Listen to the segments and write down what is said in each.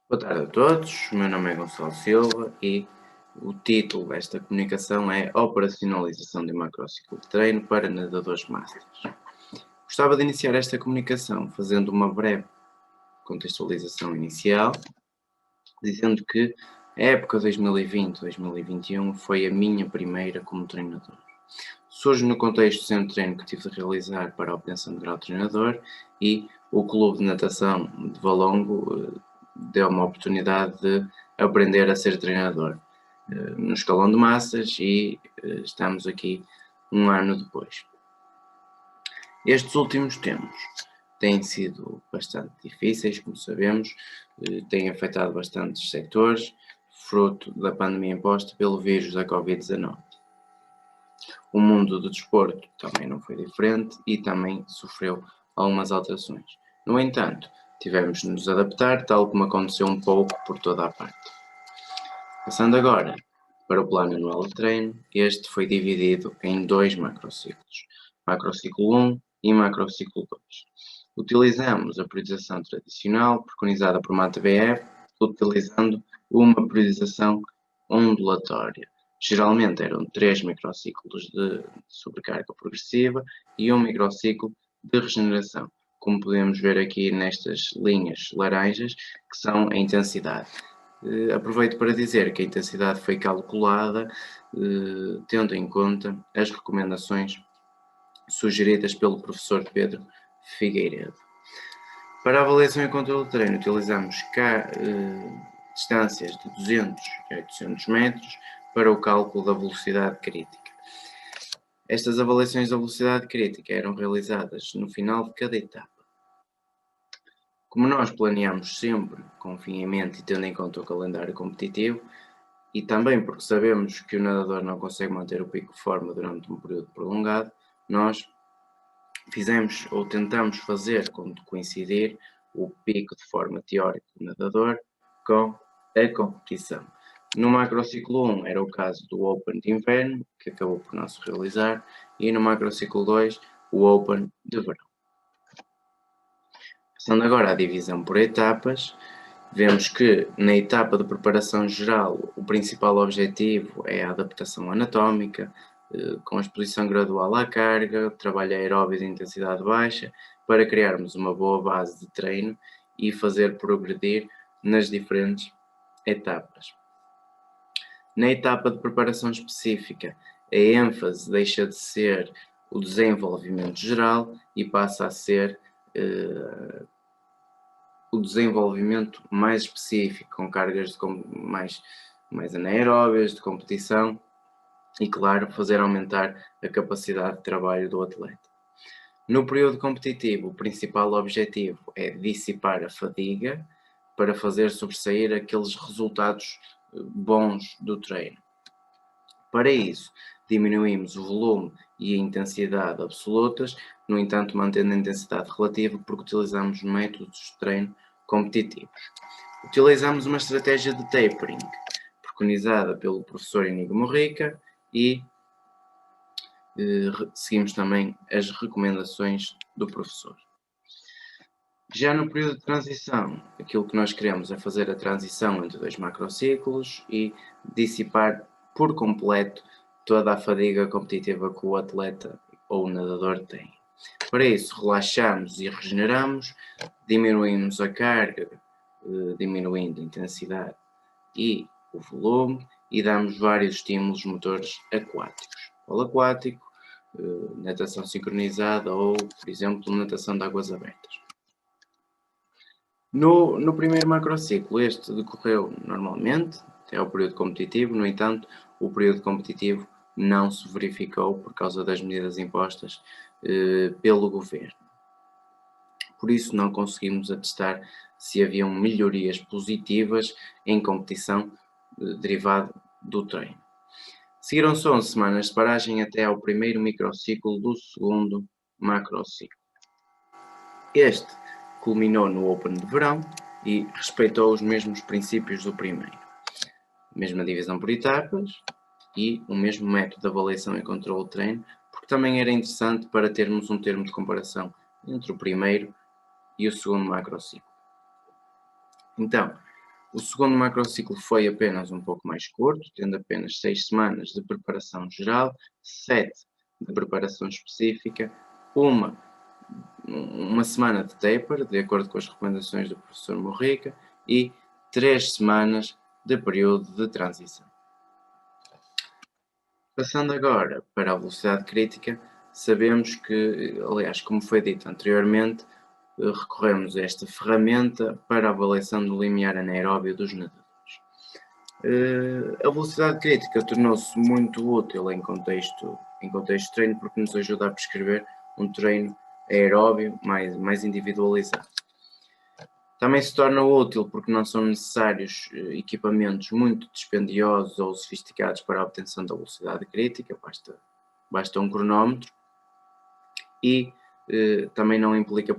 Boa tarde a todos, o meu nome é Gonçalo Silva e o título desta comunicação é Operacionalização de macrociclo de treino para nadadores masters. Gostava de iniciar esta comunicação fazendo uma breve contextualização inicial, dizendo que a época 2020-2021 foi a minha primeira como treinador. Surge no contexto do centro de treino que tive de realizar para a obtenção de grau de treinador e o clube de natação de Valongo deu-me a oportunidade de aprender a ser treinador no escalão de massas e estamos aqui um ano depois. Estes últimos tempos têm sido bastante difíceis, como sabemos, têm afetado bastantes setores, fruto da pandemia imposta pelo vírus da Covid-19. O mundo do desporto também não foi diferente e também sofreu algumas alterações. No entanto, tivemos de nos adaptar, tal como aconteceu um pouco por toda a parte. Passando agora para o plano anual de treino, este foi dividido em dois macrociclos, macrociclo 1 e macrociclo 2. Utilizamos a periodização tradicional, preconizada por MATBF, utilizando uma periodização ondulatória. Geralmente eram 3 microciclos de sobrecarga progressiva e um microciclo de regeneração, como podemos ver aqui nestas linhas laranjas, que são a intensidade. Aproveito para dizer que a intensidade foi calculada tendo em conta as recomendações sugeridas pelo professor Pedro Figueiredo. Para a avaliação e controle de treino utilizamos distâncias de 200 e 800 metros para o cálculo da velocidade crítica. Estas avaliações da velocidade crítica eram realizadas no final de cada etapa. Como nós planeamos sempre com fim em mente e tendo em conta o calendário competitivo, e também porque sabemos que o nadador não consegue manter o pico de forma durante um período prolongado, nós fizemos ou tentamos fazer coincidir o pico de forma teórica do nadador com a competição. No macrociclo 1 era o caso do Open de inverno, que acabou por não se realizar, e no macrociclo 2 o Open de verão. Passando agora à divisão por etapas, vemos que na etapa de preparação geral o principal objetivo é a adaptação anatómica, com a exposição gradual à carga, trabalho aeróbio de intensidade baixa, para criarmos uma boa base de treino e fazer progredir nas diferentes etapas. Na etapa de preparação específica, a ênfase deixa de ser o desenvolvimento geral e passa a ser o desenvolvimento mais específico, com cargas mais anaeróbias, de competição e, claro, fazer aumentar a capacidade de trabalho do atleta. No período competitivo, o principal objetivo é dissipar a fadiga para fazer sobressair aqueles resultados bons do treino. Para isso, diminuímos o volume e a intensidade absolutas, no entanto mantendo a intensidade relativa porque utilizamos métodos de treino competitivos. Utilizamos uma estratégia de tapering, preconizada pelo professor Inigo Morrica e seguimos também as recomendações do professor. Já no período de transição, aquilo que nós queremos é fazer a transição entre dois macrociclos e dissipar por completo toda a fadiga competitiva que o atleta ou o nadador tem. Para isso, relaxamos e regeneramos, diminuímos a carga, diminuindo a intensidade e o volume, e damos vários estímulos motores aquáticos. Polo aquático, natação sincronizada ou, por exemplo, natação de águas abertas. No primeiro macrociclo, este decorreu normalmente, até ao período competitivo, no entanto, o período competitivo não se verificou por causa das medidas impostas pelo governo. Por isso não conseguimos atestar se haviam melhorias positivas em competição derivado do treino. Seguiram-se 11 semanas de paragem até ao primeiro microciclo do segundo macrociclo. Este culminou no Open de verão e respeitou os mesmos princípios do primeiro. Mesma divisão por etapas e o mesmo método de avaliação e controle de treino, porque também era interessante para termos um termo de comparação entre o primeiro e o segundo macrociclo. Então, O segundo macrociclo foi apenas um pouco mais curto, tendo apenas 6 semanas de preparação geral, 7 de preparação específica, uma semana de taper, de acordo com as recomendações do professor Morrica, e 3 semanas de período de transição. Passando agora para a velocidade crítica, sabemos que, aliás, como foi dito anteriormente, recorremos a esta ferramenta para a avaliação do limiar anaeróbio dos nadadores. A velocidade crítica tornou-se muito útil em contexto de treino, porque nos ajuda a prescrever um treino aeróbio mais individualizado. Também se torna útil porque não são necessários equipamentos muito dispendiosos ou sofisticados para a obtenção da velocidade crítica, basta um cronómetro, e também não implica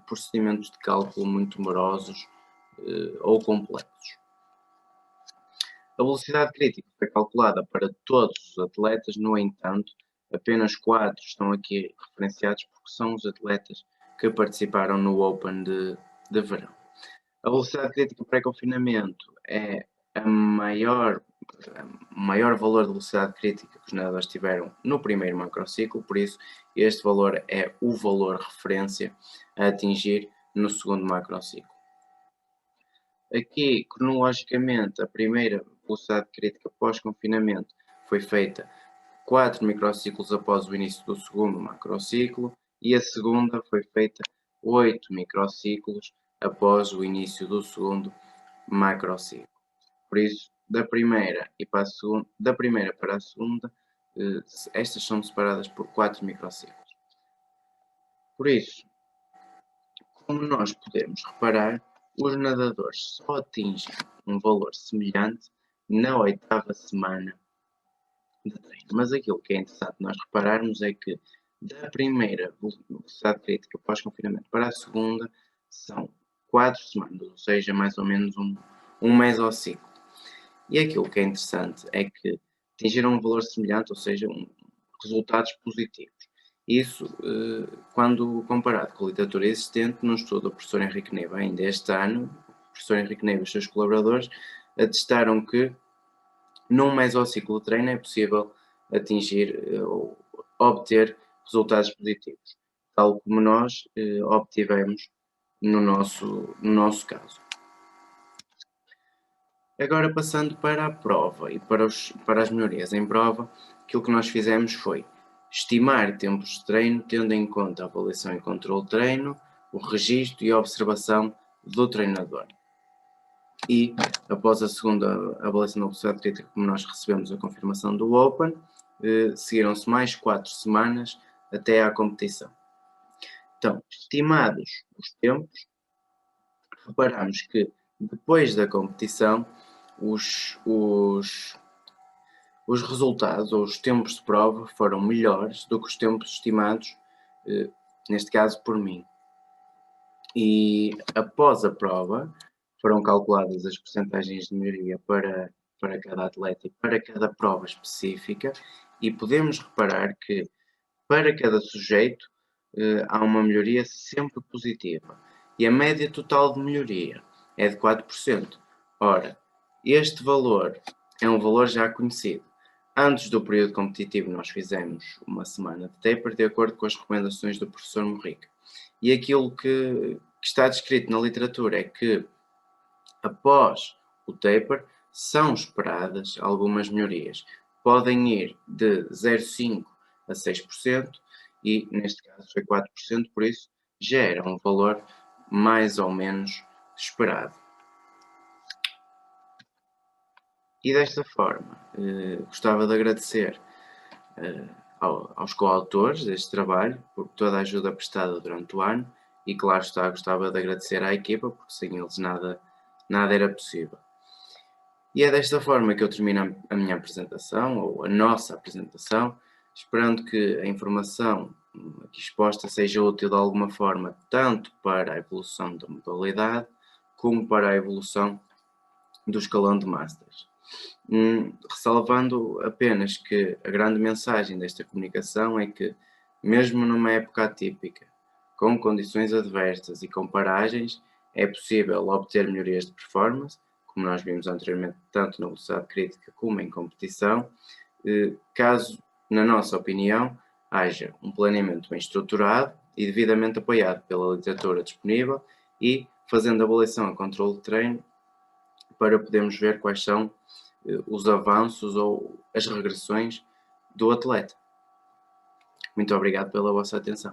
procedimentos de cálculo muito morosos ou complexos. A velocidade crítica foi calculada para todos os atletas, no entanto, apenas 4 estão aqui referenciados porque são os atletas que participaram no Open de verão. A velocidade crítica pré-confinamento é o maior valor de velocidade crítica que os nadadores tiveram no primeiro macrociclo, por isso este valor é o valor referência a atingir no segundo macrociclo. Aqui, cronologicamente, a primeira velocidade crítica pós-confinamento foi feita 4 microciclos após o início do segundo macrociclo e a segunda foi feita 8 microciclos após o início do segundo macrociclo. Por isso, da primeira para a segunda, estas são separadas por 4 microciclos. Por isso, como nós podemos reparar, os nadadores só atingem um valor semelhante na 8ª semana de treino. Mas aquilo que é interessante nós repararmos é que da primeira velocidade crítica pós-confinamento para a segunda são 4 semanas, ou seja, mais ou menos um mesociclo. E aquilo que é interessante é que atingiram um valor semelhante, ou seja, resultados positivos. Isso, quando comparado com a literatura existente, num estudo do professor Henrique Neiva, ainda este ano, o professor Henrique Neiva e os seus colaboradores atestaram que num mesociclo de treino é possível atingir ou obter resultados positivos, tal como nós obtivemos no nosso caso. Agora passando para a prova e para as melhorias em prova, aquilo que nós fizemos foi estimar tempos de treino tendo em conta a avaliação e controle de treino, o registro e a observação do treinador. E após a segunda avaliação da velocidade crítica, como nós recebemos a confirmação do Open, seguiram-se mais 4 semanas até à competição. Então, estimados os tempos, reparamos que depois da competição os resultados ou os tempos de prova foram melhores do que os tempos estimados, neste caso por mim. E após a prova foram calculadas as percentagens de melhoria para cada atleta e para cada prova específica, e podemos reparar que para cada sujeito há uma melhoria sempre positiva e a média total de melhoria é de 4%. Ora, este valor é um valor já conhecido. Antes do período competitivo nós fizemos uma semana de taper de acordo com as recomendações do professor Morrica. E aquilo que está descrito na literatura é que após o taper são esperadas algumas melhorias. Podem ir de 0,5% a 6% e neste caso foi 4%, por isso já era um valor mais ou menos esperado. E desta forma, gostava de agradecer aos coautores deste trabalho por toda a ajuda prestada durante o ano e, claro está, gostava de agradecer à equipa porque sem eles nada era possível. E é desta forma que eu termino a minha apresentação, ou a nossa apresentação, esperando que a informação aqui exposta seja útil de alguma forma, tanto para a evolução da modalidade, como para a evolução do escalão de Masters. Ressalvando apenas que a grande mensagem desta comunicação é que, mesmo numa época atípica, com condições adversas e com paragens, é possível obter melhorias de performance, como nós vimos anteriormente, tanto na velocidade crítica como em competição, caso, na nossa opinião, haja um planeamento bem estruturado e devidamente apoiado pela literatura disponível e fazendo avaliação a controle de treino para podermos ver quais são os avanços ou as regressões do atleta. Muito obrigado pela vossa atenção.